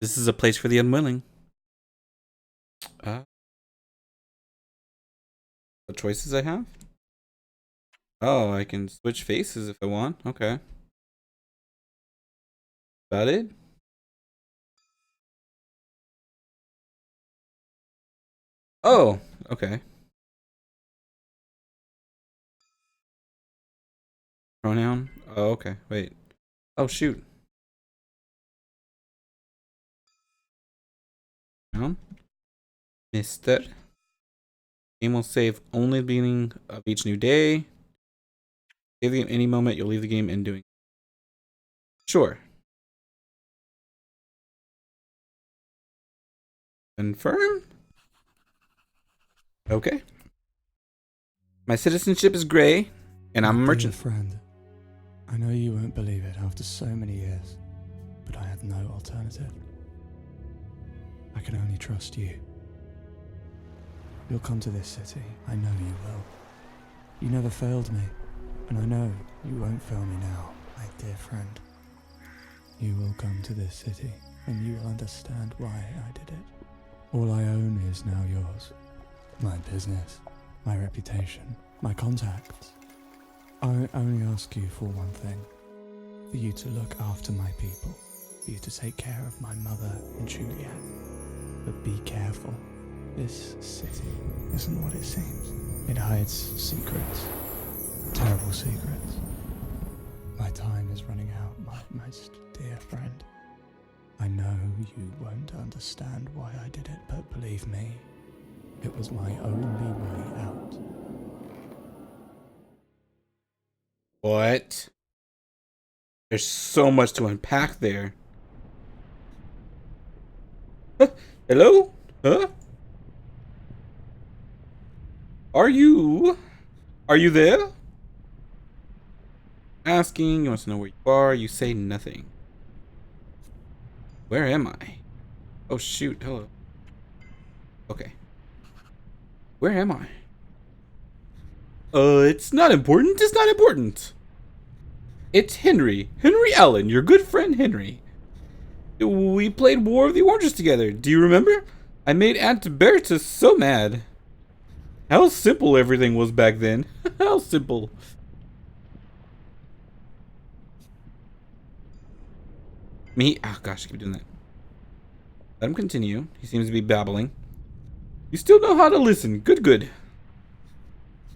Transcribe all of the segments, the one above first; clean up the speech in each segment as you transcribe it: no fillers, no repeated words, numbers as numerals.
This is a place for the unwilling. The choices I have? Oh, I can switch faces if I want. Okay. That it? Oh, okay. Pronoun? Oh, okay. Wait. Oh, shoot. Pronoun? Mister. Game will save only the beginning of each new day. Save the game any moment, you'll leave the game in doing. Sure. Confirm? Okay. My citizenship is gray, and I'm a My dear merchant. friend, I know you won't believe it after so many years, but I have no alternative. I can only trust you. You'll come to this city, I know you will. You never failed me, and I know you won't fail me now, my dear friend. You will come to this city, and you will understand why I did it. All I own is now yours. My business, my reputation, my contacts. I only ask you for one thing. For you to look after my people. For you to take care of my mother and Juliet. But be careful. This city isn't what it seems. It hides secrets. Terrible secrets. My time is running out, my most dear friend. I know you won't understand why I did it, but believe me, it was my only way out. What? There's so much to unpack there. Huh? Hello? Huh? Are you there? Asking, you want to know where you are, you say nothing. Where am I? Oh shoot, hello. Okay. Where am I? It's not important, it's not important. It's Henry. Henry Allen, your good friend Henry. We played War of the Oranges together, do you remember? I made Aunt Bertha so mad. How simple everything was back then. How simple. Me? Oh gosh, I keep doing that. Let him continue. He seems to be babbling. You still know how to listen. Good, good.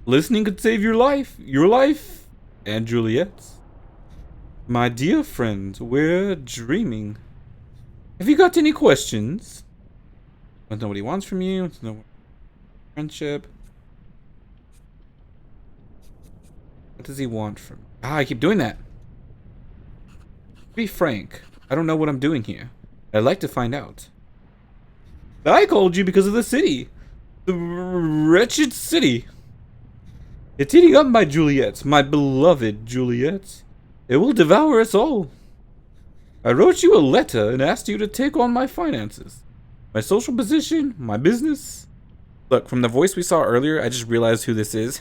Listening could save your life, and Juliet's. My dear friend, we're dreaming. Have you got any questions? Want to know what he wants from you? Want to know friendship? What does he want from? Ah, I keep doing that. To be frank, I don't know what I'm doing here. I'd like to find out. I called you because of the city. The wretched city. It's eating up my Juliet, my beloved Juliet. It will devour us all. I wrote you a letter and asked you to take on my finances. My social position, my business. Look, from the voice we saw earlier, I just realized who this is.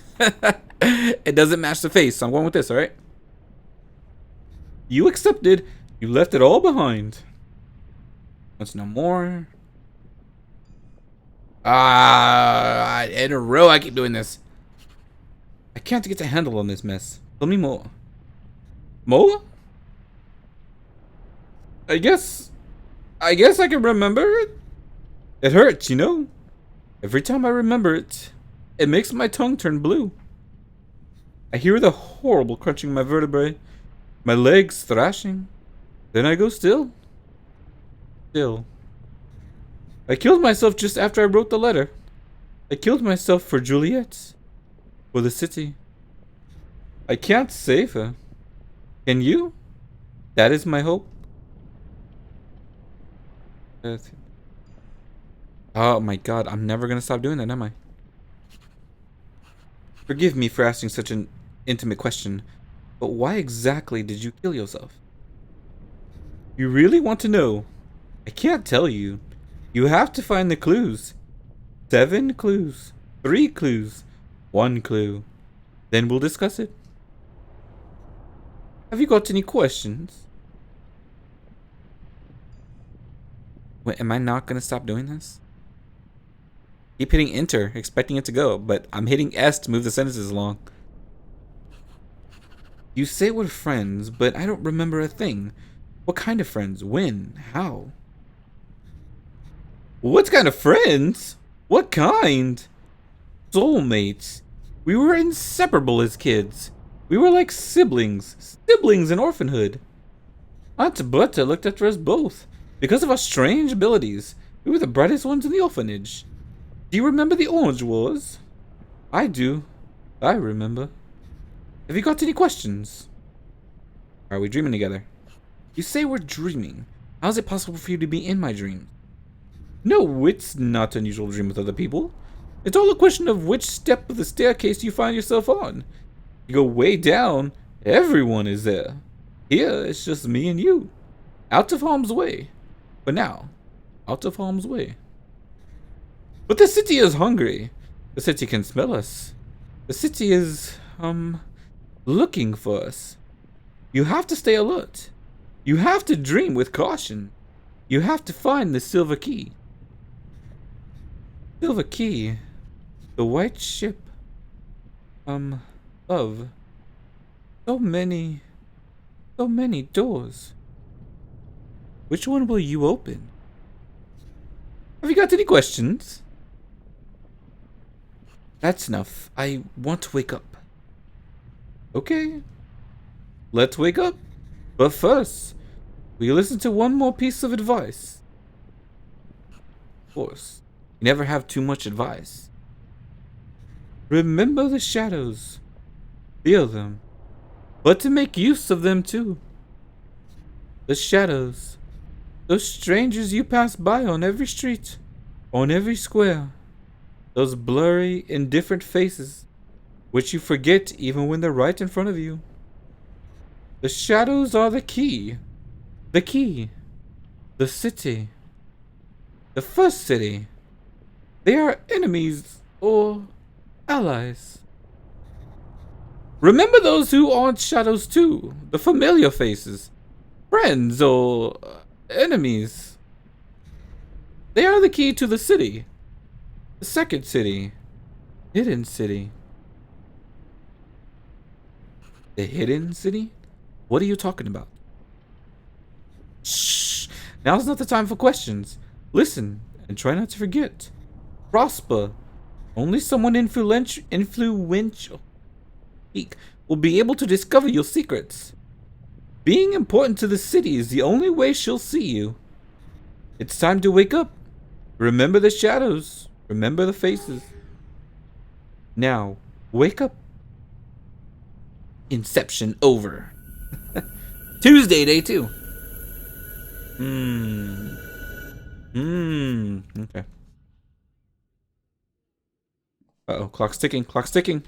It doesn't match the face, so I'm going with this, alright? You accepted. You left it all behind. Wants to know more? In a row I keep doing this. I can't get a handle on this mess. Tell me more. More? I guess I can remember it. It hurts, you know? Every time I remember it, it makes my tongue turn blue. I hear the horrible crunching of my vertebrae, my legs thrashing. Then I go still. Still. I killed myself just after I wrote the letter. I killed myself for Juliet. For the city. I can't save her. Can you? That is my hope. Oh my god, I'm never gonna stop doing that, am I? Forgive me for asking such an intimate question, but why exactly did you kill yourself? You really want to know? I can't tell you. You have to find the clues. 7 clues. 3 clues. 1 clue. Then we'll discuss it. Have you got any questions? Wait, am I not gonna stop doing this? Keep hitting enter, expecting it to go, but I'm hitting S to move the sentences along. You say we're friends, but I don't remember a thing. What kind of friends? When? How? What kind of friends? What kind? Soulmates. We were inseparable as kids. We were like siblings. Siblings in orphanhood. Aunt Berta looked after us both. Because of our strange abilities, we were the brightest ones in the orphanage. Do you remember the Orange Wars? I do. I remember. Have you got any questions? Are we dreaming together? You say we're dreaming. How is it possible for you to be in my dreams? No, it's not unusual to dream with other people. It's all a question of which step of the staircase you find yourself on. You go way down, everyone is there. Here, it's just me and you. Out of harm's way. For now, out of harm's way. But the city is hungry. The city can smell us. The city is, looking for us. You have to stay alert. You have to dream with caution. You have to find the silver key. Silver key. The white ship. Of. So many doors. Which one will you open? Have you got any questions? That's enough. I want to wake up. Okay. Let's wake up. But first, will you listen to one more piece of advice? Of course. You never have too much advice. Remember the shadows. Feel them. But to make use of them too. The shadows. Those strangers you pass by on every street. On every square. Those blurry, indifferent faces. Which you forget even when they're right in front of you. The shadows are the key. The key. The city. The first city. They are enemies or allies. Remember those who aren't shadows too. The familiar faces. Friends or enemies. They are the key to the city. The second city. Hidden city. The hidden city? What are you talking about? Shh. Now's not the time for questions. Listen and try not to forget. Prosper. Only someone influential will be able to discover your secrets. Being important to the city is the only way she'll see you. It's time to wake up. Remember the shadows. Remember the faces. Now, wake up. Inception over. Tuesday, day 2. Okay. Uh-oh, clock's ticking, clock's ticking.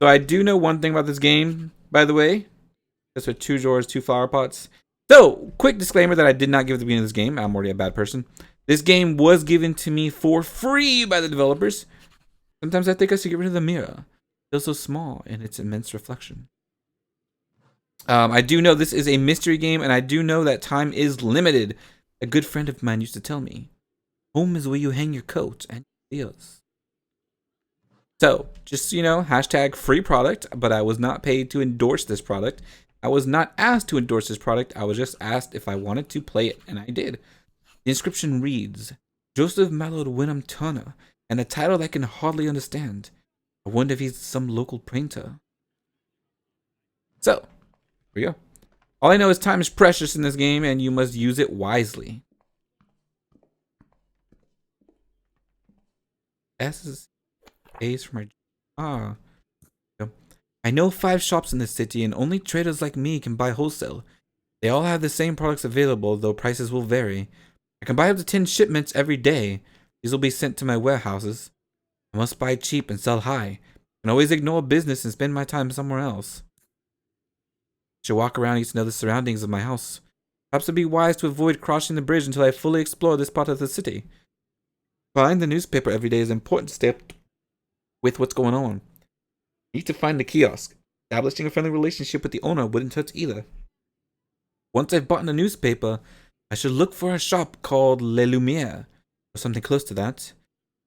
So I do know one thing about this game, by the way. That's with 2 drawers, 2 flower pots. So, quick disclaimer that I did not give at the beginning of this game. I'm already a bad person. This game was given to me for free by the developers. Sometimes I think I should get rid of the mirror. It feels so small in its immense reflection. I do know this is a mystery game, and I do know that time is limited. A good friend of mine used to tell me, home is where you hang your coat and your feels. So, just, hashtag free product, but I was not paid to endorse this product. I was not asked to endorse this product. I was just asked if I wanted to play it, and I did. The inscription reads, Joseph Mallard Wyndham Turner, and a title that I can hardly understand. I wonder if he's some local painter. So, here we go. All I know is time is precious in this game, and you must use it wisely. S's, A's for my... I know 5 shops in this city, and only traders like me can buy wholesale. They all have the same products available, though prices will vary. I can buy up to 10 shipments every day. These will be sent to my warehouses. I must buy cheap and sell high. I can always ignore business and spend my time somewhere else. I should walk around and get to know the surroundings of my house. Perhaps it would be wise to avoid crossing the bridge until I fully explore this part of the city. Buying the newspaper every day is important to stay up with what's going on. I need to find the kiosk. Establishing a friendly relationship with the owner wouldn't hurt either. Once I've bought the newspaper, I should look for a shop called Les Lumières, or something close to that.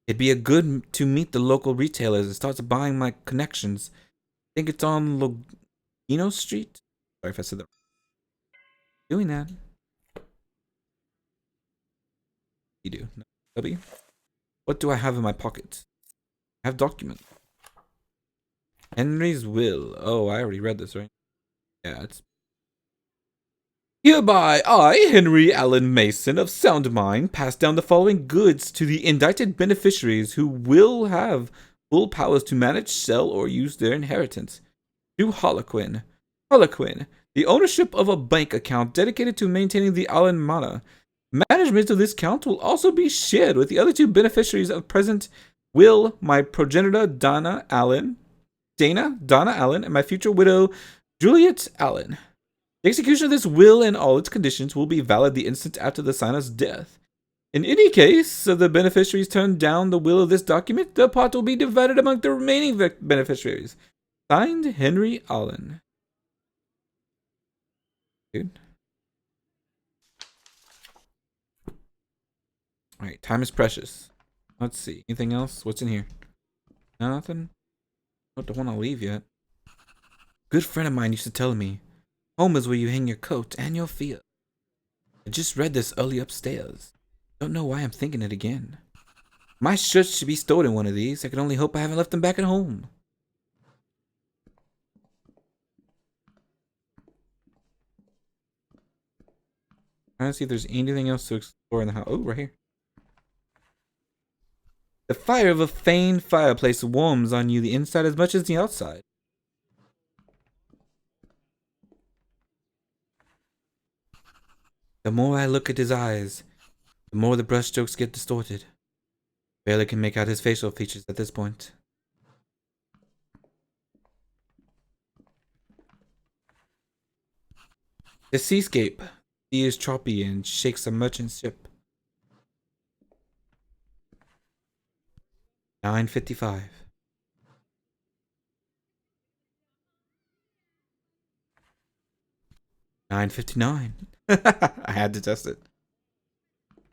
It'd be a good to meet the local retailers and start buying my connections. I think it's on Logino Street? Sorry if I said that. Doing that. You do. No. W? What do I have in my pocket? I have documents. Henry's will. Oh, I already read this, right? Yeah, it's... Hereby, I, Henry Allen Mason of sound mind, pass down the following goods to the indicted beneficiaries who will have full powers to manage, sell, or use their inheritance. To Harlequin. Harlequin, the ownership of a bank account dedicated to maintaining the Allen Manor. Management of this account will also be shared with the other two beneficiaries of present will, my progenitor Dana Allen, and my future widow Juliet Allen. The execution of this will and all its conditions will be valid the instant after the signer's death. In any case of the beneficiaries turn down the will of this document, the pot will be divided among the remaining beneficiaries. Signed, Henry Allen. Dude. Alright, time is precious. Let's see. Anything else? What's in here? Nothing? I don't want to leave yet. Good friend of mine used to tell me, home is where you hang your coat and your fear. I just read this early upstairs. Don't know why I'm thinking it again. My shirts should be stored in one of these. I can only hope I haven't left them back at home. Trying to see if there's anything else to explore in the house. Oh, right here. The fire of a faint fireplace warms on you the inside as much as the outside. The more I look at his eyes, the more the brushstrokes get distorted. Barely can make out his facial features at this point. The seascape. Sea is choppy and shakes a merchant ship. 9:55. 9:59. I had to test it.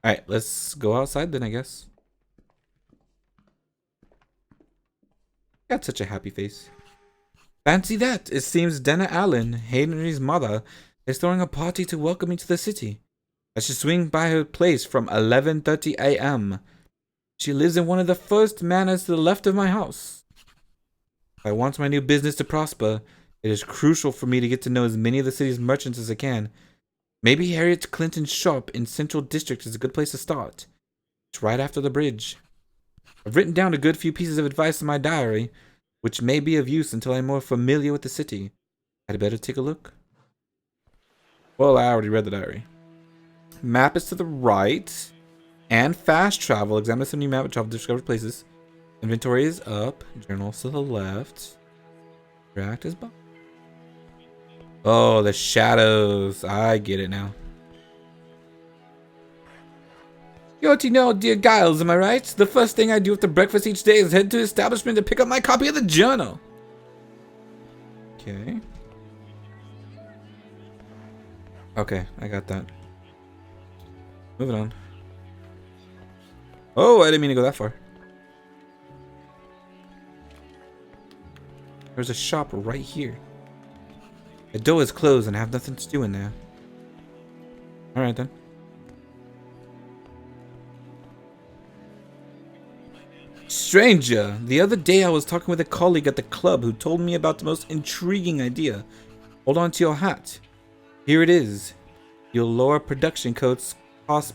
Alright, let's go outside then, I guess. Got such a happy face. Fancy that! It seems Dana Allen, Henry's mother, is throwing a party to welcome me to the city. I should swing by her place from 11:30 a.m. She lives in one of the first manors to the left of my house. If I want my new business to prosper, it is crucial for me to get to know as many of the city's merchants as I can. Maybe Harriet Clinton's shop in Central District is a good place to start. It's right after the bridge. I've written down a good few pieces of advice in my diary, which may be of use until I'm more familiar with the city. I'd better take a look. Well, I already read the diary. Map is to the right. And fast travel. Examine some new map of travel discovered places. Inventory is up. Journals to the left. Interact is bottom. Oh, the shadows. I get it now. You already know, dear Giles, am I right? The first thing I do after breakfast each day is head to the establishment to pick up my copy of the journal. Okay. Okay, I got that. Moving on. Oh, I didn't mean to go that far. There's a shop right here. The door is closed and I have nothing to do in there. Alright then. Stranger, the other day I was talking with a colleague at the club who told me about the most intriguing idea. Hold on to your hat. Here it is. You'll lower production costs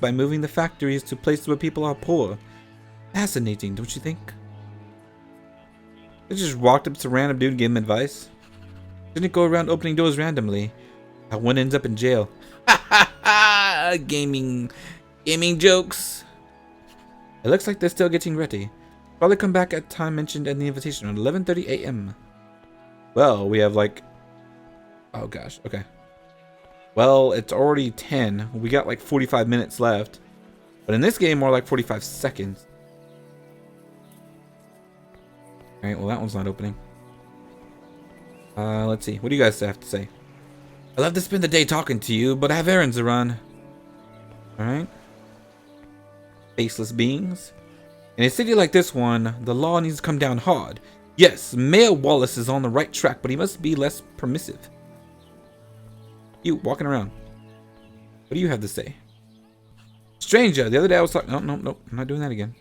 by moving the factories to places where people are poor. Fascinating, don't you think? I just walked up to a random dude and gave him advice. Didn't go around opening doors randomly. How one ends up in jail. Ha ha ha! Gaming jokes. It looks like they're still getting ready. Probably come back at time mentioned in the invitation around 11:30 a.m. Well, we have like... Oh gosh, okay. Well, it's already 10. We got like 45 minutes left. But in this game, more like 45 seconds. Alright, well that one's not opening. Let's see. What do you guys have to say? I love to spend the day talking to you, but I have errands to run. Alright? Faceless beings. In a city like this one, the law needs to come down hard. Yes, Mayor Wallace is on the right track, but he must be less permissive. You, walking around. What do you have to say? Stranger, the other day I was talking... No, I'm not doing that again.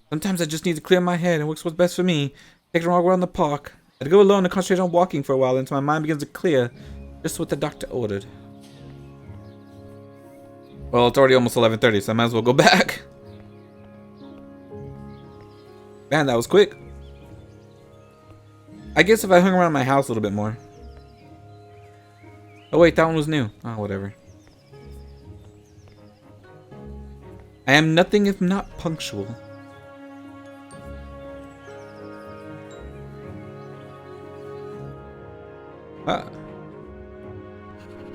Sometimes I just need to clear my head and works what's best for me. Take a walk around the park. I had to go alone and concentrate on walking for a while until my mind begins to clear. Just what the doctor ordered. Well, it's already almost 11:30, so I might as well go back. Man, that was quick. I guess if I hung around my house a little bit more. Oh wait, that one was new. Oh, whatever. I am nothing if not punctual.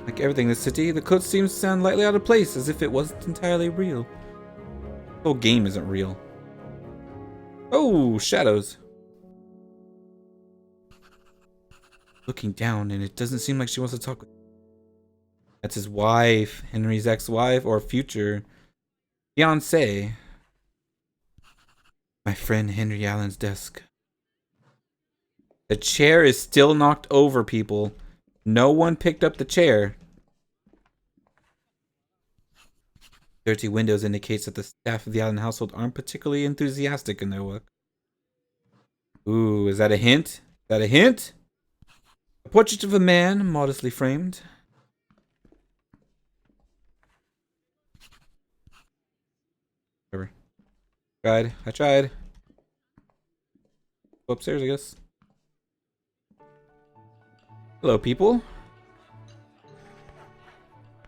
Like everything in the city, the code seems to sound lightly out of place, as if it wasn't entirely real. The whole game isn't real. Oh, shadows. Looking down, and it doesn't seem like she wants to talk with him. That's his wife, Henry's ex-wife, or future fiancée. My friend Henry Allen's desk. The chair is still knocked over, people. No one picked up the chair. Dirty windows indicates that the staff of the Allen household aren't particularly enthusiastic in their work. Ooh, is that a hint? Is that a hint? A portrait of a man, modestly framed. Whatever. I tried. Go upstairs, I guess. Hello, people.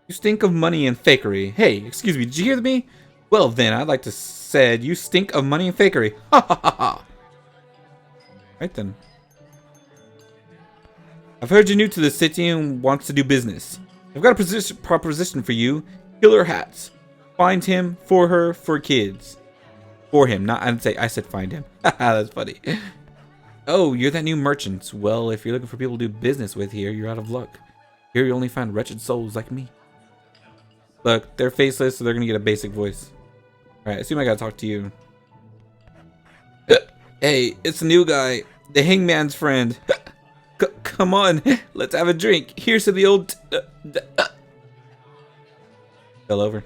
You stink of money and fakery. Hey, excuse me, did you hear me? Well then, I'd like to said you stink of money and fakery. Ha ha ha ha. Right then. I've heard you're new to the city and wants to do business. I've got a proposition for you. Killer hats. Find him, for her, for kids. For him, not, I said find him. Haha, that's funny. Oh, you're that new merchant. Well, if you're looking for people to do business with here, you're out of luck. Here you only find wretched souls like me. Look, they're faceless, so they're gonna get a basic voice. Alright, I assume I gotta talk to you. Hey, it's the new guy. The hangman's friend. Come on, let's have a drink. Here's to the old... Fell over.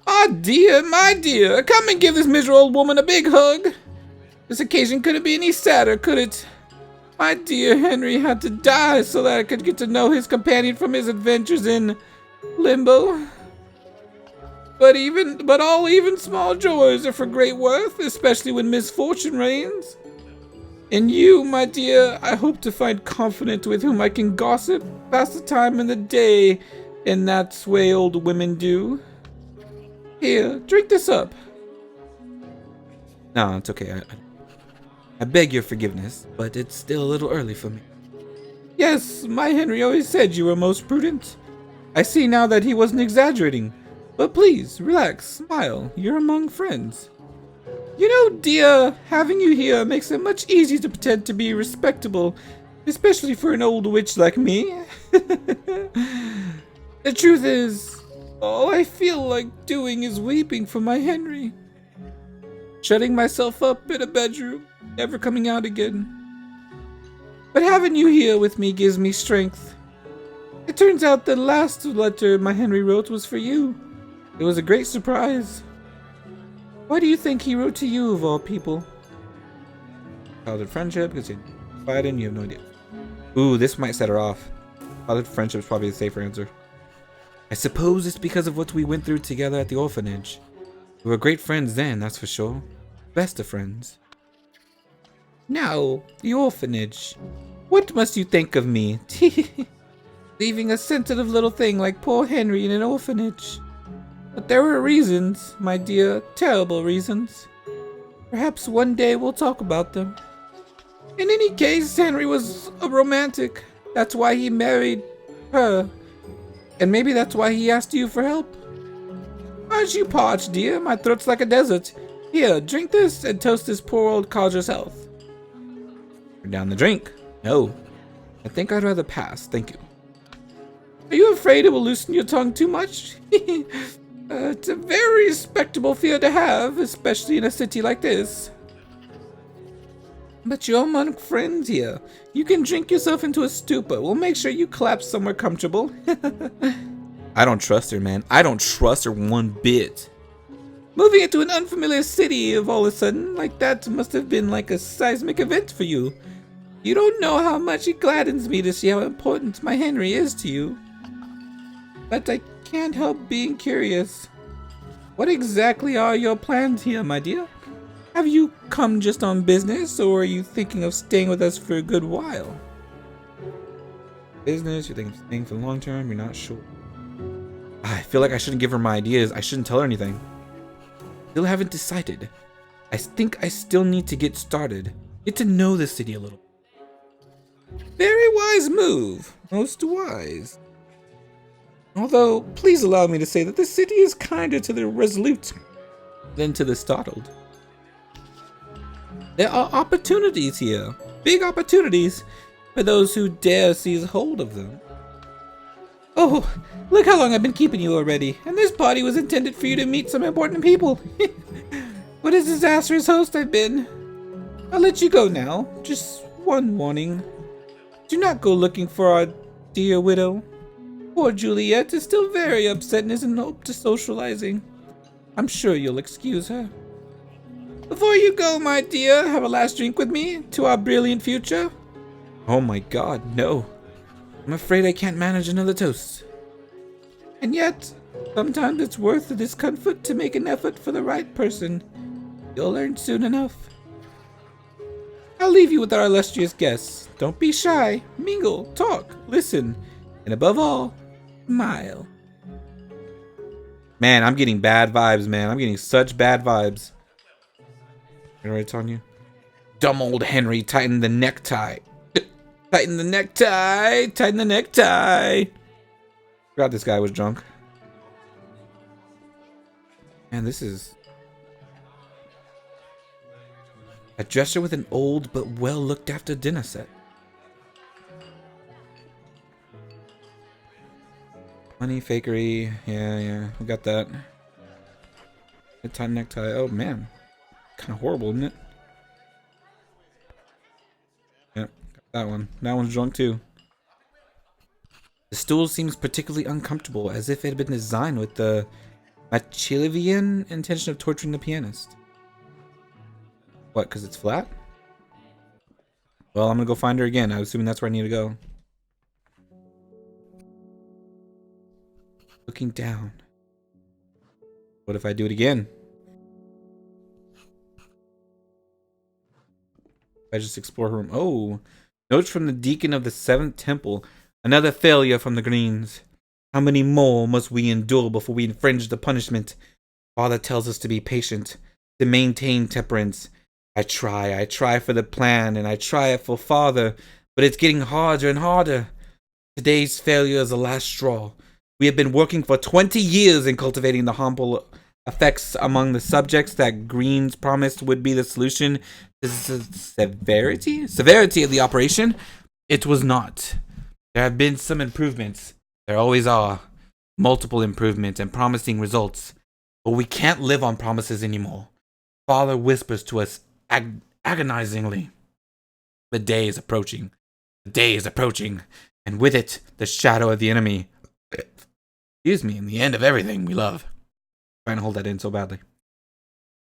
Ah, dear, my dear. Come and give this miserable old woman a big hug. This occasion couldn't be any sadder, could it? My dear Henry had to die so that I could get to know his companion from his adventures in limbo. But all even small joys are for great worth, especially when misfortune reigns. In you, my dear, I hope to find confidant with whom I can gossip, pass the time in the day, and that's way old women do. Here, drink this up. No, it's okay. I beg your forgiveness, but it's still a little early for me. Yes, my Henry always said you were most prudent. I see now that he wasn't exaggerating. But please, relax, smile. You're among friends. You know, dear, having you here makes it much easier to pretend to be respectable, especially for an old witch like me. The truth is, all I feel like doing is weeping for my Henry. Shutting myself up in a bedroom, never coming out again. But having you here with me gives me strength. It turns out the last letter my Henry wrote was for you. It was a great surprise. Why do you think he wrote to you of all people? Childhood friendship, because you're fighting, you have no idea. Ooh, this might set her off. Childhood friendship is probably the safer answer. I suppose it's because of what we went through together at the orphanage. We were great friends then, that's for sure. Best of friends. Now, the orphanage. What must you think of me? Leaving a sensitive little thing like poor Henry in an orphanage. But there were reasons, my dear, terrible reasons. Perhaps one day we'll talk about them. In any case, Henry was a romantic. That's why he married her. And maybe that's why he asked you for help. Aren't you parched, dear? My throat's like a desert. Here, drink this and toast this poor old codger's health. Down the drink. No. I think I'd rather pass, thank you. Are you afraid it will loosen your tongue too much? It's a very respectable fear to have, especially in a city like this. But you're among friends here. You can drink yourself into a stupor. We'll make sure you collapse somewhere comfortable. I don't trust her, man. I don't trust her one bit. Moving into an unfamiliar city of all of a sudden, like that must have been like a seismic event for you. You don't know how much it gladdens me to see how important my Henry is to you. But I can't help being curious. What exactly are your plans here, my dear? Have you come just on business, or are you thinking of staying with us for a good while? Business, you're thinking of staying for the long term, you're not sure. I feel like I shouldn't give her my ideas. I shouldn't tell her anything. Still haven't decided. I think I still need to get started. Get to know the city a little. Very wise move. Most wise. Although, please allow me to say that the city is kinder to the resolute than to the startled. There are opportunities here. Big opportunities for those who dare seize hold of them. Oh, look how long I've been keeping you already. And this party was intended for you to meet some important people. What a disastrous host I've been. I'll let you go now. Just one warning. Do not go looking for our dear widow. Poor Juliet is still very upset and isn't open to socializing. I'm sure you'll excuse her. Before you go, my dear, have a last drink with me to our brilliant future. Oh my god, no. I'm afraid I can't manage another toast. And yet, sometimes it's worth the discomfort to make an effort for the right person. You'll learn soon enough. I'll leave you with our illustrious guests. Don't be shy. Mingle, talk, listen, and above all, smile. Man, I'm getting bad vibes, man. I'm getting such bad vibes. You know what it's on you? Dumb old Henry, tighten the necktie. Tighten the necktie. Tighten the necktie. Forgot this guy was drunk. Man, this is a dresser with an old but well looked after dinner set. Money fakery. Yeah, we got that. A tight necktie. Oh man. Kind of horrible, isn't it? Yep, got that one. That one's drunk too. The stool seems particularly uncomfortable, as if it had been designed with the Machiavellian intention of torturing the pianist. What, because it's flat? Well, I'm gonna go find her again. I'm assuming that's where I need to go. Looking down. What if I do it again? I just explore her room. Oh, notes from the deacon of the 7th Temple. Another failure from the Greens. How many more must we endure before we infringe the punishment? Father tells us to be patient, to maintain temperance. I try for the plan, and I try it for Father, but it's getting harder and harder. Today's failure is the last straw. We have been working for 20 years in cultivating the harmful effects among the subjects that Greens promised would be the solution to the severity of the operation. It was not. There have been some improvements. There always are. Multiple improvements and promising results. But we can't live on promises anymore. Father whispers to us agonizingly. The day is approaching. The day is approaching. And with it, the shadow of the enemy. Excuse me, and the end of everything we love. Trying to hold that in so badly.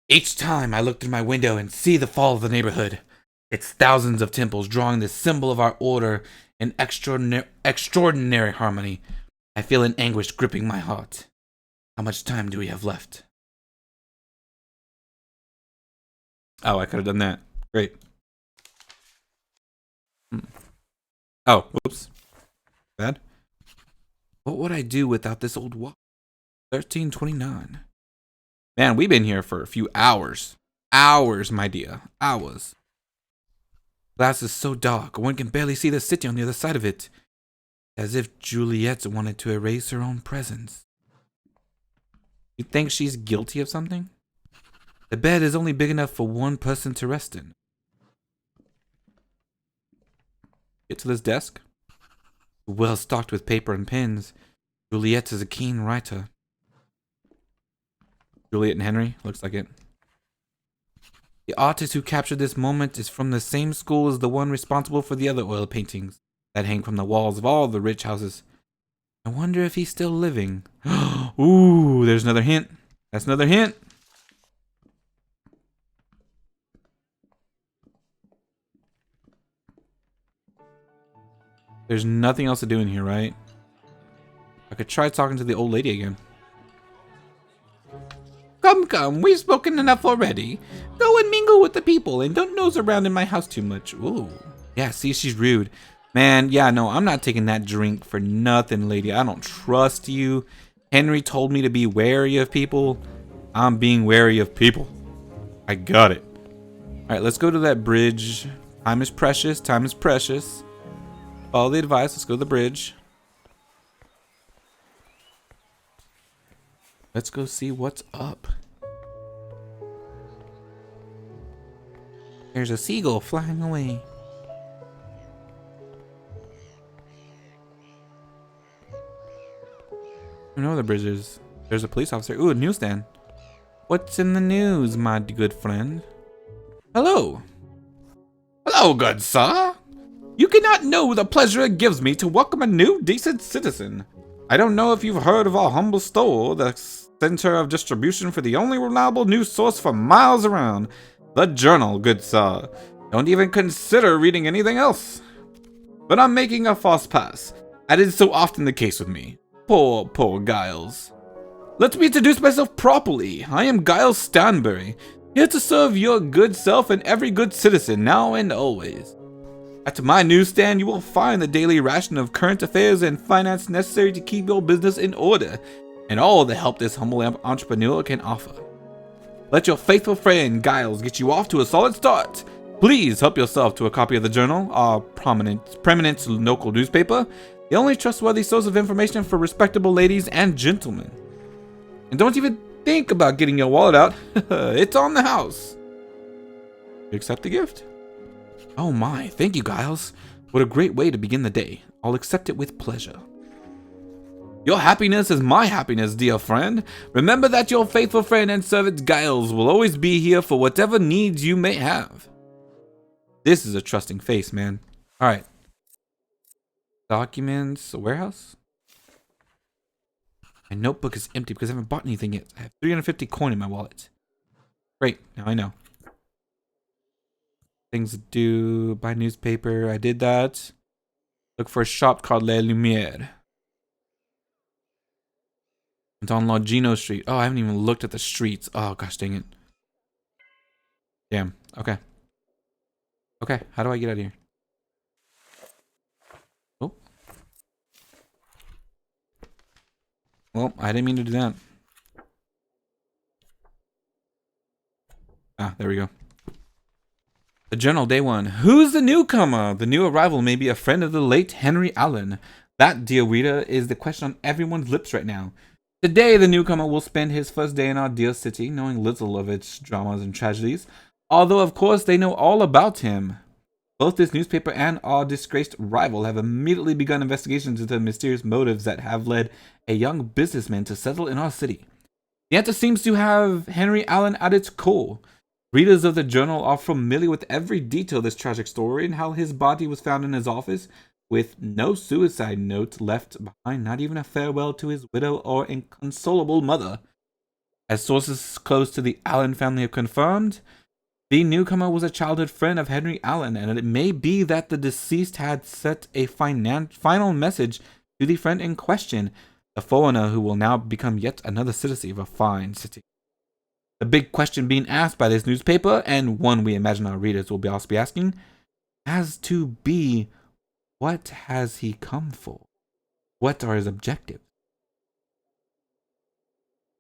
Each time I look through my window and see the fall of the neighborhood, it's thousands of temples drawing the symbol of our order in extraordinary harmony. I feel an anguish gripping my heart. How much time do we have left? Oh, I could have done that. Great. Oh, whoops. Bad. What would I do without this old watch? 1329. Man, we've been here for a few hours. Hours, my dear. Hours. Glass is so dark, one can barely see the city on the other side of it. As if Juliet wanted to erase her own presence. You think she's guilty of something? The bed is only big enough for one person to rest in. Get to this desk. well stocked with paper and pens. Juliet is a keen writer. Juliet and Henry, looks like it. The artist who captured this moment is from the same school as the one responsible for the other oil paintings that hang from the walls of all the rich houses. I wonder if he's still living. Ooh, there's another hint. That's another hint. There's nothing else to do in here, right? I could try talking to the old lady again. Come, we've spoken enough already. Go and mingle with the people and don't nose around in my house too much. Ooh. Yeah, see, she's rude. Man, yeah, no, I'm not taking that drink for nothing, lady. I don't trust you. Henry told me to be wary of people. I'm being wary of people. I got it. Alright, let's go to that bridge. Time is precious. Time is precious. Follow the advice. Let's go to the bridge. Let's go see what's up. There's a seagull flying away. I know the bridge is. There's a police officer. Ooh, a newsstand. What's in the news, my good friend? Hello. Hello, good sir. You cannot know the pleasure it gives me to welcome a new decent citizen. I don't know if you've heard of our humble store, the center of distribution for the only reliable news source for miles around. The Journal, good sir. Don't even consider reading anything else. But I'm making a fast pass. That is so often the case with me. Poor Giles. Let me introduce myself properly. I am Giles Stanbury, here to serve your good self and every good citizen, now and always. At my newsstand, you will find the daily ration of current affairs and finance necessary to keep your business in order, and all the help this humble entrepreneur can offer. Let your faithful friend Giles get you off to a solid start. Please help yourself to a copy of the Journal, our prominent local newspaper, the only trustworthy source of information for respectable ladies and gentlemen. And don't even think about getting your wallet out. It's on the house. You accept the gift? Oh my, thank you, Giles. What a great way to begin the day. I'll accept it with pleasure. Your happiness is my happiness, dear friend. Remember that your faithful friend and servant Giles will always be here for whatever needs you may have. This is a trusting face, man. Alright. Documents, a warehouse? My notebook is empty because I haven't bought anything yet. I have 350 coin in my wallet. Great, now I know. Things to do, buy newspaper, I did that. Look for a shop called La Lumiere. It's on Longino Street. Oh, I haven't even looked at the streets. Oh, gosh dang it. Damn, okay. Okay, how do I get out of here? Oh. Well, I didn't mean to do that. Ah, there we go. The Journal, day 1. Who's the newcomer? The new arrival may be a friend of the late Henry Allen. That, dear reader, is the question on everyone's lips right now. Today, the newcomer will spend his first day in our dear city, knowing little of its dramas and tragedies, although, of course, they know all about him. Both this newspaper and our disgraced rival have immediately begun investigations into the mysterious motives that have led a young businessman to settle in our city. The answer seems to have Henry Allen at its core. Readers of the Journal are familiar with every detail of this tragic story and how his body was found in his office with no suicide note left behind, not even a farewell to his widow or inconsolable mother. As sources close to the Allen family have confirmed, the newcomer was a childhood friend of Henry Allen, and it may be that the deceased had sent a final message to the friend in question, the foreigner who will now become yet another citizen of a fine city. The big question being asked by this newspaper, and one we imagine our readers will also be asking, has to be, what has he come for? What are his objectives?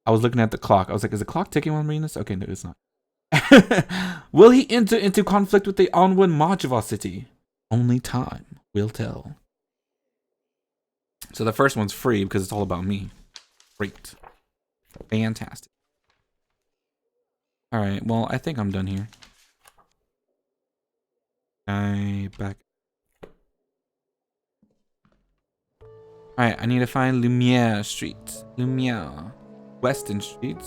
I was looking at the clock. I was like, is the clock ticking while I'm reading this? Okay, no, it's not. Will he enter into conflict with the onward march of our city? Only time will tell. So the first one's free because it's all about me. Great. Fantastic. Alright, well, I think I'm done here. Back. Alright, I need to find Lumiere Street. Lumiere. Weston Street.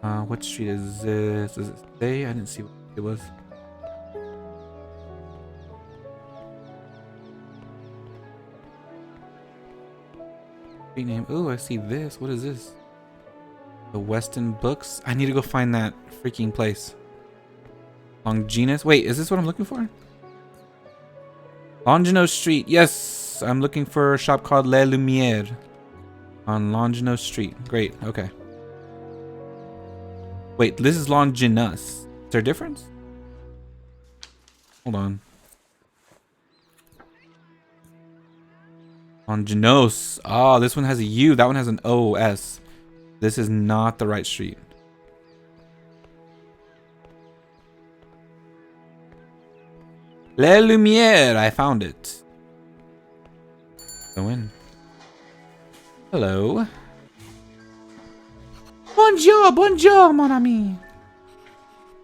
What street is this? Does it say? I didn't see what it was. Street name. Ooh, I see this. What is this? The Weston Books. I need to go find that freaking place. Longinus. Wait, is this what I'm looking for? Longino Street. Yes, I'm looking for a shop called Les Lumières on Longino Street. Great. Okay. Wait, this is Longinus. Is there a difference? Hold on. Longinos. Oh, this one has a U. That one has an O-S. This is not the right street. Les Lumières. I found it. Go in. Hello. Bonjour, bonjour, mon ami.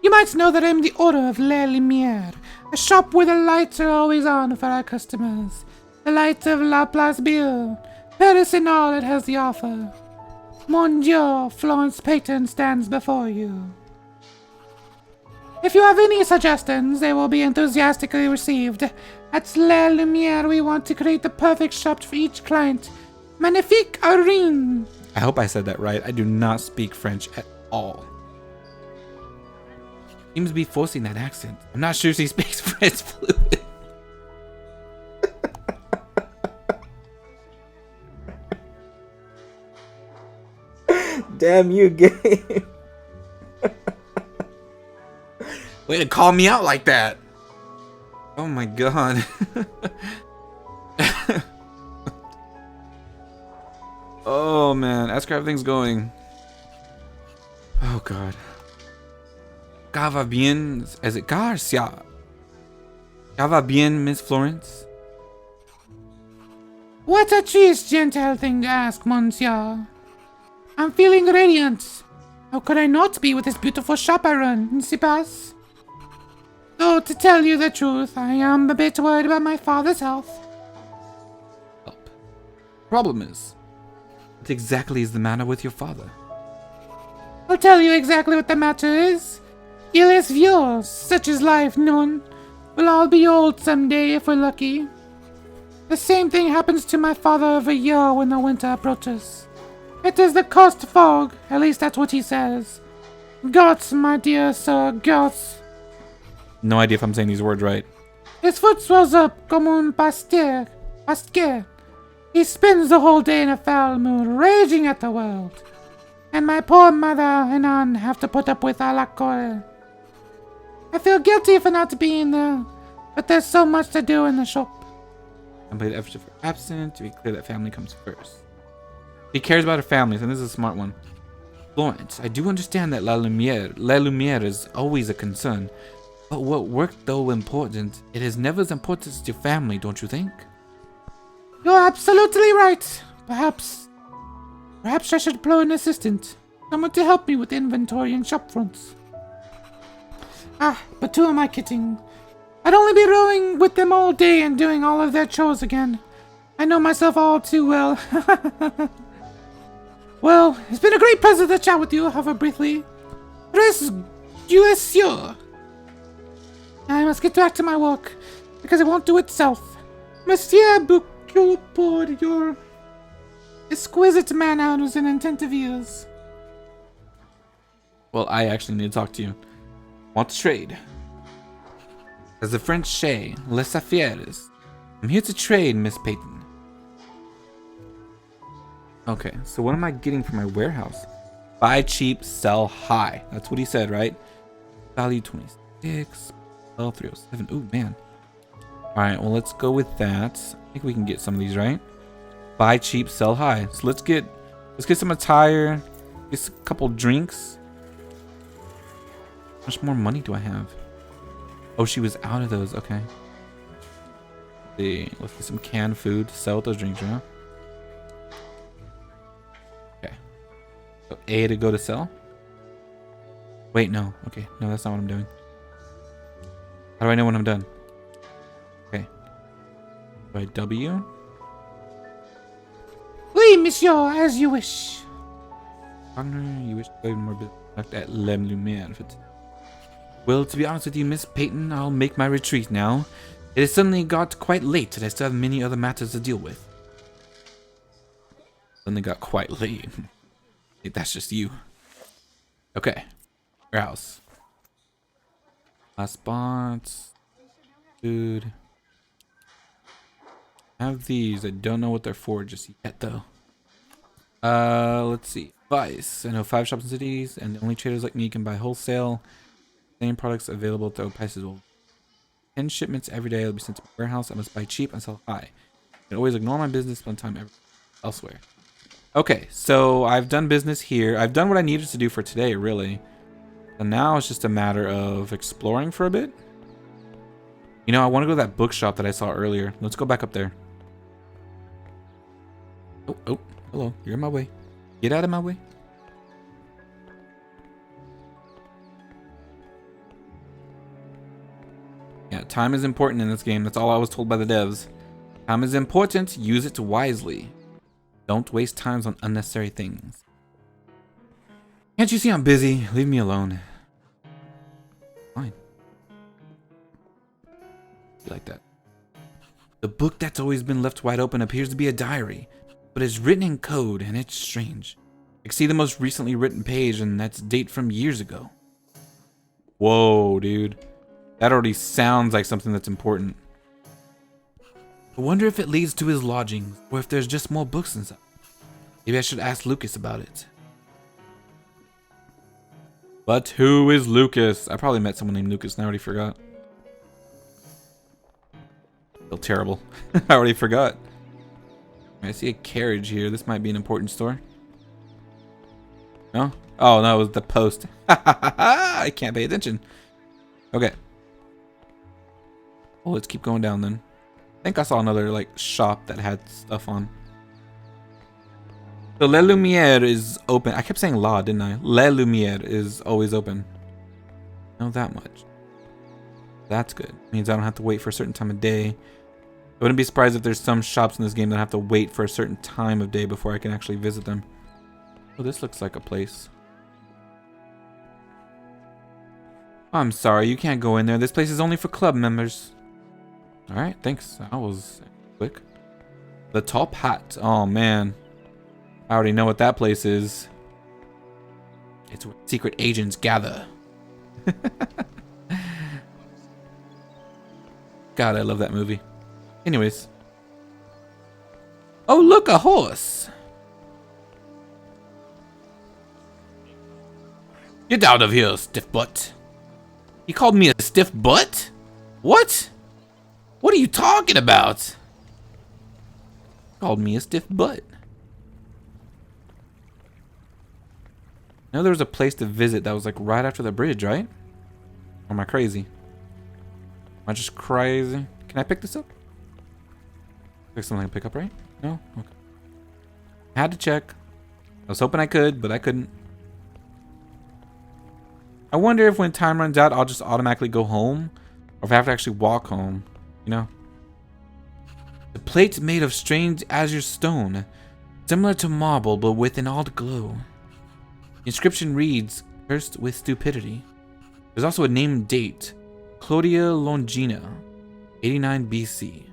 You might know that I'm the owner of Les Lumières, a shop where the lights are always on for our customers. The lights of La Place Belle. Paris and all it has to offer. Monsieur Florence Payton stands before you. If you have any suggestions, they will be enthusiastically received. At Les Lumières, we want to create the perfect shop for each client. Magnifique Arine. I hope I said that right. I do not speak French at all. Seems to be forcing that accent. I'm not sure if he speaks French fluent. Damn you, game. Way to call me out like that. Oh my god. Oh man, ask her how everything's going. Oh god. Ça va bien? Is it Garcia? Ça va bien, Miss Florence? What a triste, gentle thing to ask, monsieur. I'm feeling radiant. How could I not be with this beautiful shop I run, n'est-ce pas? Though, to tell you the truth, I am a bit worried about my father's health. Help. Problem is, what exactly is the matter with your father? I'll tell you exactly what the matter is. Il est vieux, such is life, non? We'll all be old someday if we're lucky. The same thing happens to my father every year when the winter approaches. It is the coast fog, at least that's what he says. Gots, my dear sir, gots. No idea if I'm saying these words right. His foot swells up comme un pasteur. He spends the whole day in a foul mood, raging at the world. And my poor mother and aunt have to put up with a la colle. I feel guilty for not being there, but there's so much to do in the shop. Complete effort for absent. To be clear that family comes first. He cares about her family, and this is a smart one. Florence, I do understand that Les Lumières is always a concern. But what work though important, it is never as important as your family, don't you think? You're absolutely right. Perhaps I should employ an assistant. Someone to help me with inventory and shop fronts. But who am I kidding? I'd only be rowing with them all day and doing all of their chores again. I know myself all too well. Well, it's been a great pleasure to chat with you, however briefly. Rest you assure. I must get back to my work, because it won't do itself. Monsieur Boucou pour your exquisite manners and attentive ears. Well, I actually need to talk to you. Want to trade? As the French say, les affaires. I'm here to trade, Miss Payton. Okay, so what am I getting from my warehouse? Buy cheap, sell high. That's what he said, right? Value 26, sell 307. Ooh, man. Alright, well, let's go with that. I think we can get some of these, right? Buy cheap, sell high. So let's get some attire, get a couple drinks. How much more money do I have? Oh, she was out of those. Okay. Let's get some canned food to sell with those drinks, right? Okay. So A to go to sell. Wait, no. Okay, no, that's not what I'm doing. How do I know when I'm done? Okay. By W. Oui, monsieur, as you wish. Partner, you wish to play more business at Le Lumiere. Well, to be honest with you, Miss Peyton, I'll make my retreat now. It has suddenly got quite late, and I still have many other matters to deal with. Suddenly got quite late. That's just you. Okay. Warehouse. Last spots. Food. I have these. I don't know what they're for just yet, though. Let's see. Vice. I know 5 shops in cities, and only traders like me can buy wholesale. Same products available at the prices will 10 shipments every day will be sent to my warehouse. I must buy cheap and sell high. I can always ignore my business, spend time elsewhere. Okay, so I've done business here. I've done what I needed to do for today, really. And now it's just a matter of exploring for a bit. You know, I want to go to that bookshop that I saw earlier. Let's go back up there. Oh, hello. You're in my way. Get out of my way. Yeah, time is important in this game. That's all I was told by the devs. Time is important. Use it wisely. Don't waste time on unnecessary things. Can't you see I'm busy? Leave me alone. Fine. You like that. The book that's always been left wide open appears to be a diary, but it's written in code and it's strange. I can see the most recently written page and that's date from years ago. Whoa, dude. That already sounds like something that's important. I wonder if it leads to his lodgings, or if there's just more books inside. Maybe I should ask Lucas about it. But who is Lucas? I probably met someone named Lucas and I already forgot. Feel terrible. I already forgot. I see a carriage here. This might be an important store. No? Oh, no, it was the post. I can't pay attention. Okay. Well, let's keep going down then. I think I saw another like shop that had stuff on. So Le Lumiere is open. I kept saying La, didn't I? Le Lumiere is always open. I know that much. That's good. Means I don't have to wait for a certain time of day. I wouldn't be surprised if there's some shops in this game that have to wait for a certain time of day before I can actually visit them. Oh, this looks like a place. I'm sorry, you can't go in there. This place is only for club members. Alright, thanks. That was quick. The Top Hat. Oh, man. I already know what that place is. It's where secret agents gather. God, I love that movie. Anyways. Oh, look, a horse. Get out of here, stiff butt. He called me a stiff butt? What? What are you talking about? Called me a stiff butt. I know there was a place to visit that was like right after the bridge, right? Or am I crazy? Am I just crazy? Can I pick this up? Pick something I can pick up, right? No? Okay. I had to check. I was hoping I could, but I couldn't. I wonder if when time runs out, I'll just automatically go home. Or if I have to actually walk home. You know? The plate's made of strange azure stone. Similar to marble, but with an odd glow. The inscription reads, "Cursed with stupidity." There's also a named date. Claudia Longina, 89 BC.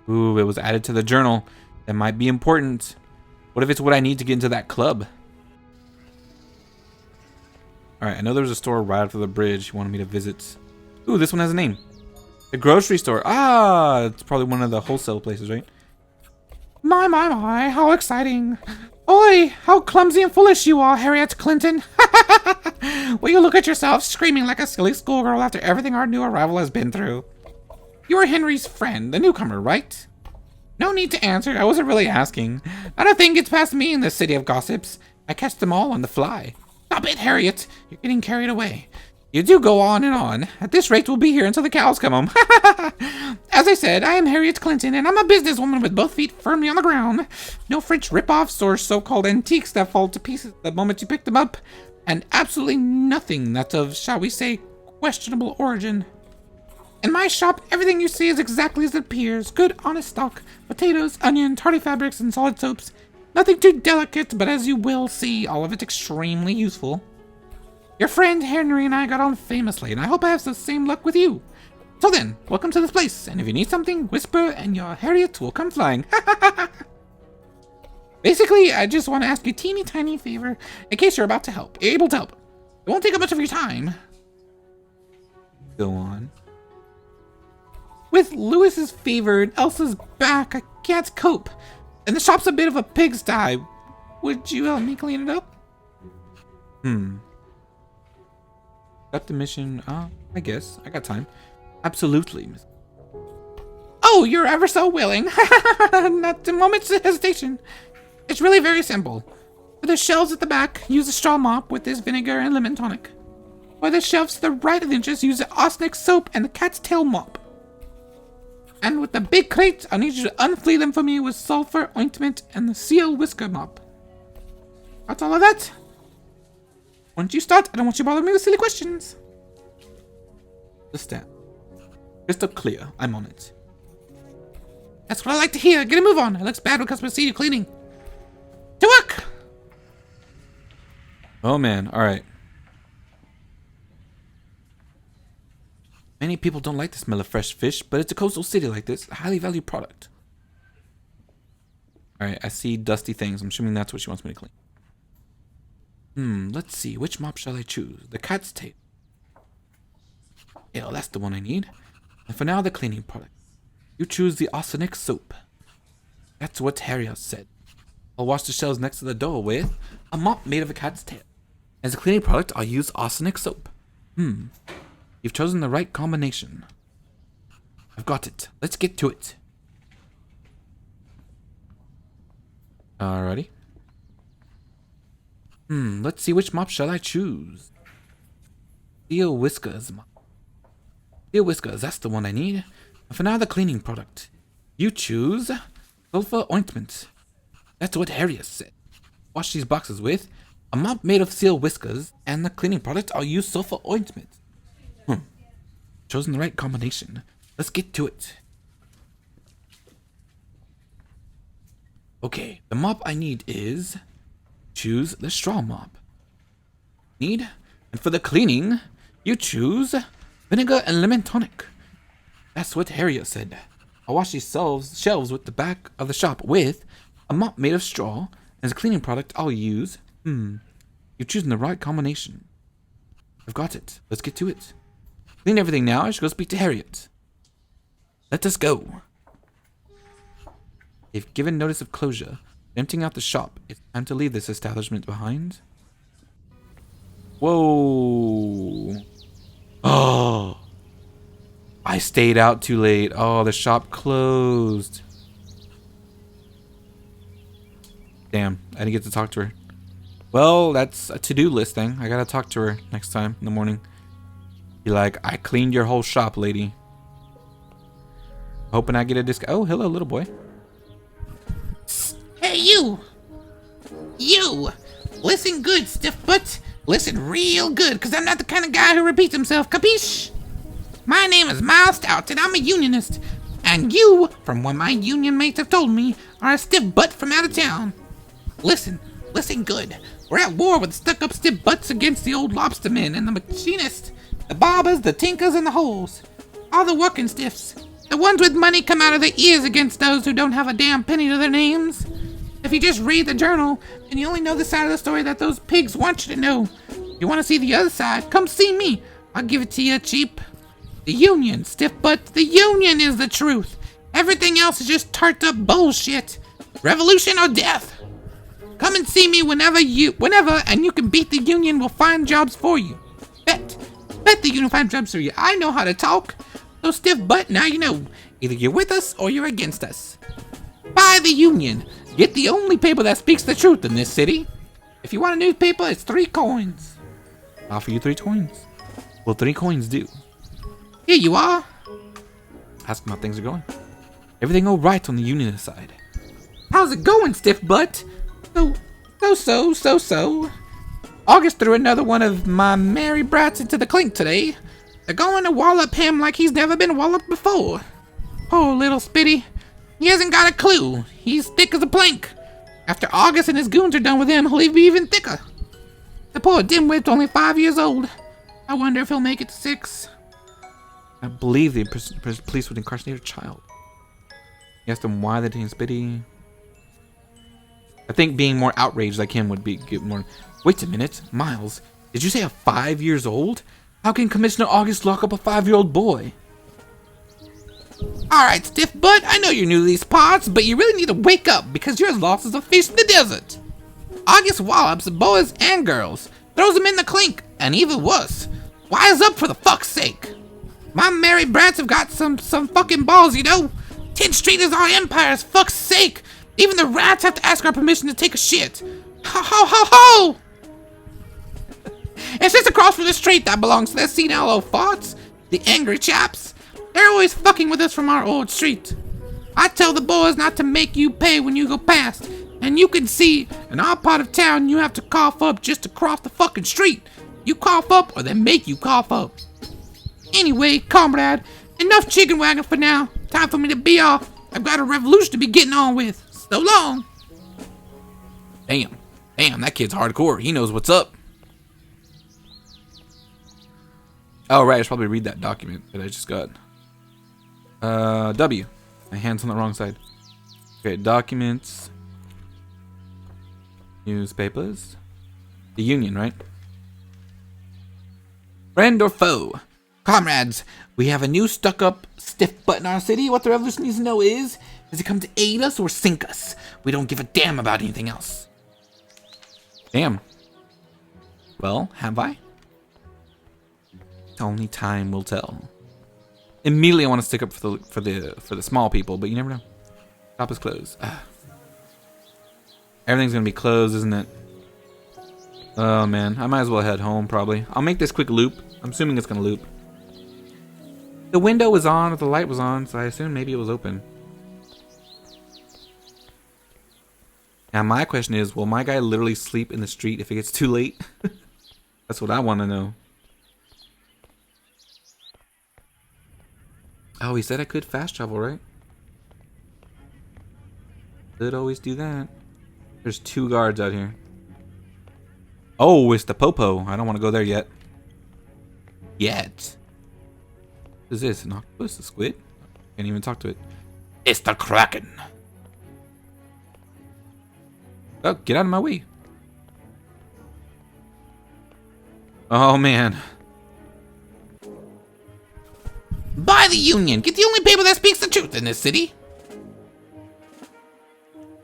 Ooh, it was added to the journal. That might be important. What if it's what I need to get into that club? Alright, I know there was a store right after the bridge you wanted me to visit. Ooh, this one has a name. The grocery store. Ah, it's probably one of the wholesale places, right? My, how exciting. Oi, how clumsy and foolish you are, Harriet Clinton. Will you look at yourself screaming like a silly schoolgirl after everything our new arrival has been through? You're Henry's friend, the newcomer, right? No need to answer, I wasn't really asking. Not a thing gets past me in this city of gossips. I catch them all on the fly. Stop it, Harriet. You're getting carried away. You do go on and on. At this rate, we'll be here until the cows come home. As I said, I am Harriet Clinton, and I'm a businesswoman with both feet firmly on the ground. No French rip-offs or so-called antiques that fall to pieces the moment you pick them up, and absolutely nothing that's of, shall we say, questionable origin. In my shop, everything you see is exactly as it appears. Good, honest stock. Potatoes, onions, hardy fabrics, and solid soaps. Nothing too delicate, but as you will see, all of it extremely useful. Your friend Henry and I got on famously, and I hope I have the same luck with you. So then, welcome to this place, and if you need something, whisper and your Harriet will come flying. Basically, I just want to ask you a teeny tiny favor in case you're able to help. It won't take up much of your time. Go on. With Lewis's fever and Elsa's back, I can't cope. And the shop's a bit of a pigsty. Would you help me clean it up? Got the mission. I guess. I got time. Absolutely, miss. Oh, you're ever so willing. Not a moment's hesitation. It's really very simple. For the shelves at the back, use a straw mop with this vinegar and lemon tonic. For the shelves to the right of the entrance, use the arsenic soap and the cat's tail mop. And with the big crates, I need you to unflea them for me with sulfur ointment and the seal whisker mop. That's all of that. Once you start, I don't want you to bother me with silly questions. Understand. Crystal clear. I'm on it. That's what I like to hear. Get a move on. It looks bad when customers see you cleaning. To work! Oh man. All right. Many people don't like the smell of fresh fish, but it's a coastal city like this, a highly valued product. Alright, I see dusty things. I'm assuming that's what she wants me to clean. Let's see. Which mop shall I choose? The cat's tail. Yeah, that's the one I need. And for now, the cleaning product. You choose the arsenic soap. That's what Harriet said. I'll wash the shelves next to the door with a mop made of a cat's tail. As a cleaning product, I'll use arsenic soap. You've chosen the right combination. I've got it. Let's get to it. Alrighty. Let's see, which mop shall I choose? Steel Whiskers mop. Steel Whiskers, that's the one I need. And for now, the cleaning product. You choose sulfur ointment. That's what Harriet said. Wash these boxes with a mop made of seal whiskers, and the cleaning product, I'll use sulfur ointment. Chosen the right combination. Let's get to it. Okay, the mop I need is choose the straw mop. And for the cleaning, you choose vinegar and lemon tonic. That's what Harriet said. I'll wash these shelves with the back of the shop with a mop made of straw. As a cleaning product, I'll use... You've chosen the right combination. I've got it. Let's get to it. Clean everything now. I should go speak to Harriet. Let us go. If given notice of closure, emptying out the shop, it's time to leave this establishment behind. Whoa. Oh. I stayed out too late. Oh, the shop closed. Damn, I didn't get to talk to her. Well, that's a to-do list thing. I gotta talk to her next time in the morning. Be like, I cleaned your whole shop, lady. Hoping I get a discount. Oh, hello, little boy. Hey, you! You! Listen good, stiff butt. Listen real good, because I'm not the kind of guy who repeats himself, capiche? My name is Miles Stout, and I'm a unionist. And you, from what my union mates have told me, are a stiff butt from out of town. Listen good. We're at war with stuck-up stiff butts against the old lobstermen and the machinists, the barbers, the tinkers, and the holes. All the working stiffs. The ones with money come out of their ears against those who don't have a damn penny to their names. If you just read the journal, and you only know the side of the story that those pigs want you to know. You want to see the other side? Come see me. I'll give it to you cheap. The union, stiff butt, the union is the truth. Everything else is just tart up bullshit. Revolution or death. Come and see me whenever, and you can beat the union. We'll find jobs for you. Bet the union will find jobs for you. I know how to talk. So stiff butt, now you know. Either you're with us or you're against us. Buy the union. Get the only paper that speaks the truth in this city. If you want a newspaper, it's 3 coins. I'll offer you 3 coins. Well, 3 coins do. Here you are. Ask them how things are going. Everything all right on the union side? How's it going, stiff butt? So. August threw another one of my merry brats into the clink today. They're going to wallop him like he's never been walloped before. Poor little Spitty. He hasn't got a clue. He's thick as a plank. After August and his goons are done with him, he'll be even thicker. The poor dimwit's only 5 years old. I wonder if he'll make it to 6. I believe the police would incarcerate a child. He asked them why they didn't Spitty. I think being more outraged like him would be get more. Wait a minute, Miles. Did you say a 5 years old? How can Commissioner August lock up a 5-year-old boy? Alright, stiff butt, I know you're new to these parts, but you really need to wake up because you're as lost as a fish in the desert. August wallops boys and girls, throws them in the clink, and even worse, wise up for the fuck's sake. My merry brats have got some fucking balls, you know? 10th Street is our empire's fuck's sake. Even the rats have to ask our permission to take a shit. Ho ho ho ho! It's just across from the street that belongs to the senile old farts, the angry chaps. They're always fucking with us from our old street. I tell the boys not to make you pay when you go past, and you can see, in our part of town, you have to cough up just to cross the fucking street. You cough up, or they make you cough up. Anyway, comrade, enough chicken wagging for now. Time for me to be off. I've got a revolution to be getting on with. So long. Damn, that kid's hardcore. He knows what's up. Oh, right, I should probably read that document that I just got. W. My hand's on the wrong side. Okay, documents. Newspapers. The Union, right? Friend or foe? Comrades, we have a new stuck-up stiff butt in our city. What the revolution needs to know is, does it come to aid us or sink us? We don't give a damn about anything else. Damn. Well, have I? Only time will tell. Immediately, I want to stick up for the small people, but you never know. Shop is closed. Everything's gonna be closed, isn't it? Oh man, I might as well head home. Probably. I'll make this quick loop. I'm assuming it's gonna loop. The window was on, or the light was on, so I assume maybe it was open. Now my question is, will my guy literally sleep in the street if it gets too late? That's what I want to know. Oh, he said I could fast travel, right? Could always do that. There's 2 guards out here. Oh, it's the Popo. I don't want to go there yet. What is this? An octopus? A squid? Can't even talk to it. It's the Kraken. Oh, get out of my way. Oh, man. Buy the Union. Get the only paper that speaks the truth in this city.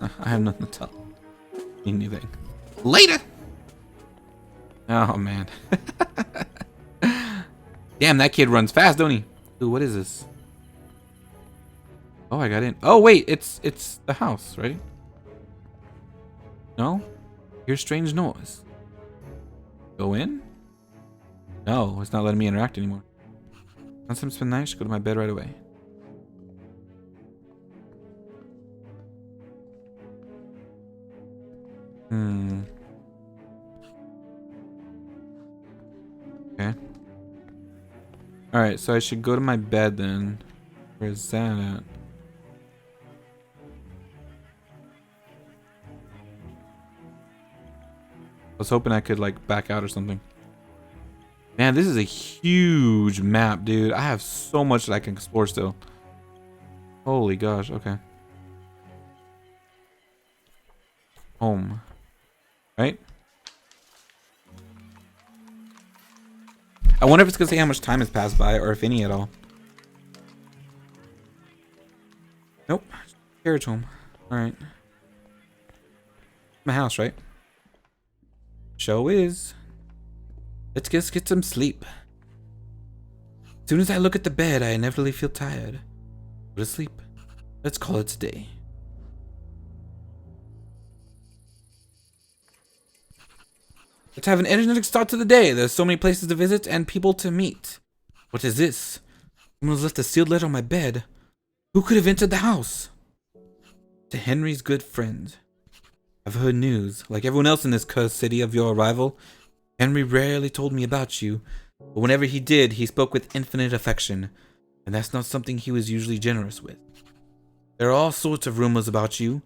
I have nothing to tell. Anything. Later. Oh, man. Damn, that kid runs fast, don't he? Ooh, what is this? Oh, I got in. Oh, wait. It's the house, right? No? Hear strange noise. Go in? No, it's not letting me interact anymore. Once I'm spend the night, I should go to my bed right away. Okay. Alright, so I should go to my bed then. Where's that at? I was hoping I could like back out or something. Man, this is a huge map, dude. I have so much that I can explore still. Holy gosh, okay. Home. Right? I wonder if it's gonna say how much time has passed by, or if any at all. Nope. Carriage home. Alright. My house, right? Show is. Let's just get some sleep. As soon as I look at the bed, I inevitably feel tired. Go to sleep. Let's call it a day. Let's have an energetic start to the day. There's so many places to visit and people to meet. What is this? Someone's left a sealed letter on my bed. Who could have entered the house? To Henry's good friend. I've heard news, like everyone else in this cursed city, of your arrival. Henry rarely told me about you, But whenever he did, he spoke with infinite affection, and that's not something he was usually generous with. There are all sorts of rumors about you,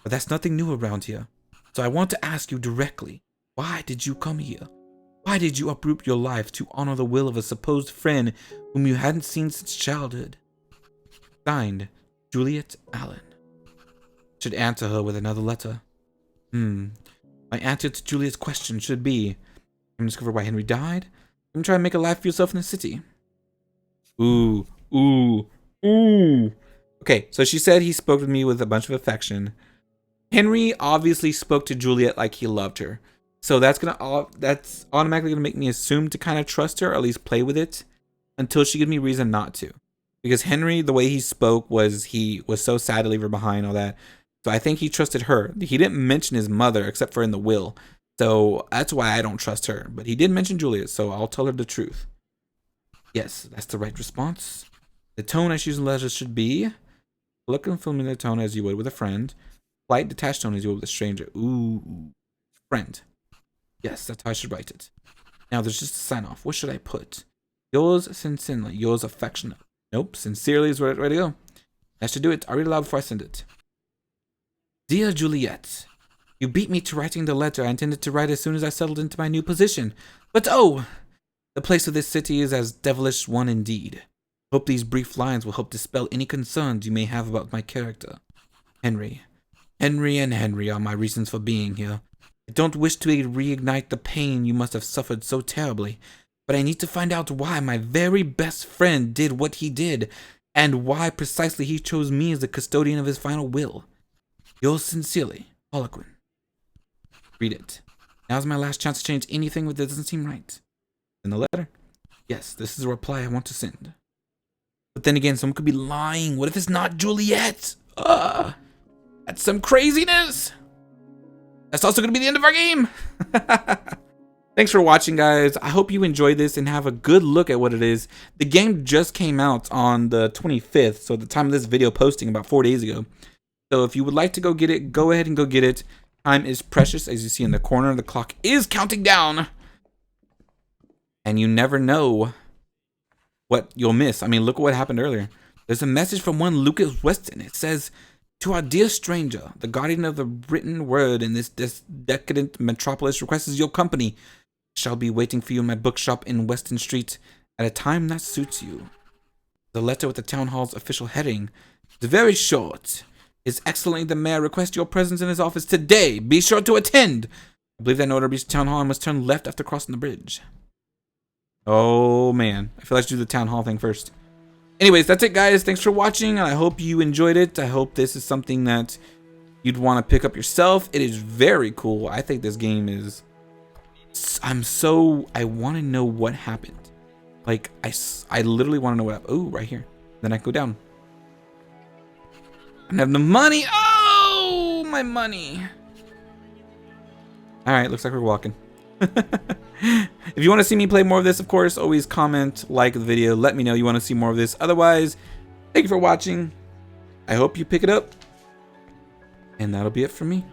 but that's nothing new around here. So I want to ask you directly, why did you come here? Why did you uproot your life to honor the will of a supposed friend whom you hadn't seen since childhood? Signed, Juliet Allen. Should answer her with another letter. My answer to Juliet's question should be, discover why Henry died, and try and make a life for yourself in the city. Ooh. Okay, so she said he spoke with me with a bunch of affection. Henry obviously spoke to Juliet like he loved her. So that's automatically gonna make me assume to kind of trust her, or at least play with it, until she gives me reason not to. Because Henry, the way he spoke was he was so sad to leave her behind, all that. So I think he trusted her. He didn't mention his mother except for in the will. So that's why I don't trust her. But he did mention Juliet, so I'll tell her the truth. Yes, that's the right response. The tone I choose in letters should be look and familiar tone as you would with a friend. Polite, detached tone as you would with a stranger. Ooh, friend. Yes, that's how I should write it. Now there's just a sign off. What should I put? Yours sincerely. Yours affectionate. Nope, sincerely is where it's ready to go. That should do it. I'll read it aloud before I send it. Dear Juliet, you beat me to writing the letter I intended to write as soon as I settled into my new position. But oh, the place of this city is as devilish one indeed. Hope these brief lines will help dispel any concerns you may have about my character. Henry. Henry and Henry are my reasons for being here. I don't wish to reignite the pain you must have suffered so terribly, but I need to find out why my very best friend did what he did, and why precisely he chose me as the custodian of his final will. Yours sincerely, Harlequin. Read it. Now's my last chance to change anything that doesn't seem right. In the letter. Yes, this is the reply I want to send. But then again, someone could be lying. What if it's not Juliet? That's some craziness. That's also going to be the end of our game. Thanks for watching, guys. I hope you enjoyed this and have a good look at what it is. The game just came out on the 25th, so at the time of this video posting about 4 days ago. So if you would like to go get it, go ahead and go get it. Time is precious. As you see in the corner, the clock is counting down. And you never know what you'll miss. I mean, look at what happened earlier. There's a message from one Lucas Weston. It says, to our dear stranger, the guardian of the written word in this decadent metropolis requests your company. Shall be waiting for you in my bookshop in Weston Street at a time that suits you. The letter with the town hall's official heading is very short. His Excellency the Mayor requests your presence in his office today. Be sure to attend. I believe that in order to reach town hall, I must turn left after crossing the bridge. Oh man, I feel like I should do the town hall thing first. Anyways, that's it, guys. Thanks for watching, and I hope you enjoyed it. I hope this is something that you'd want to pick up yourself. It is very cool. I think this game is... I want to know what happened. Like, I literally want to know what happened. Oh, right here. Then I go down. I don't have the money. Oh, my money. All right, looks like we're walking. If you want to see me play more of this, of course, always comment, like the video, let me know you want to see more of this. Otherwise, thank you for watching. I hope you pick it up. And that'll be it for me.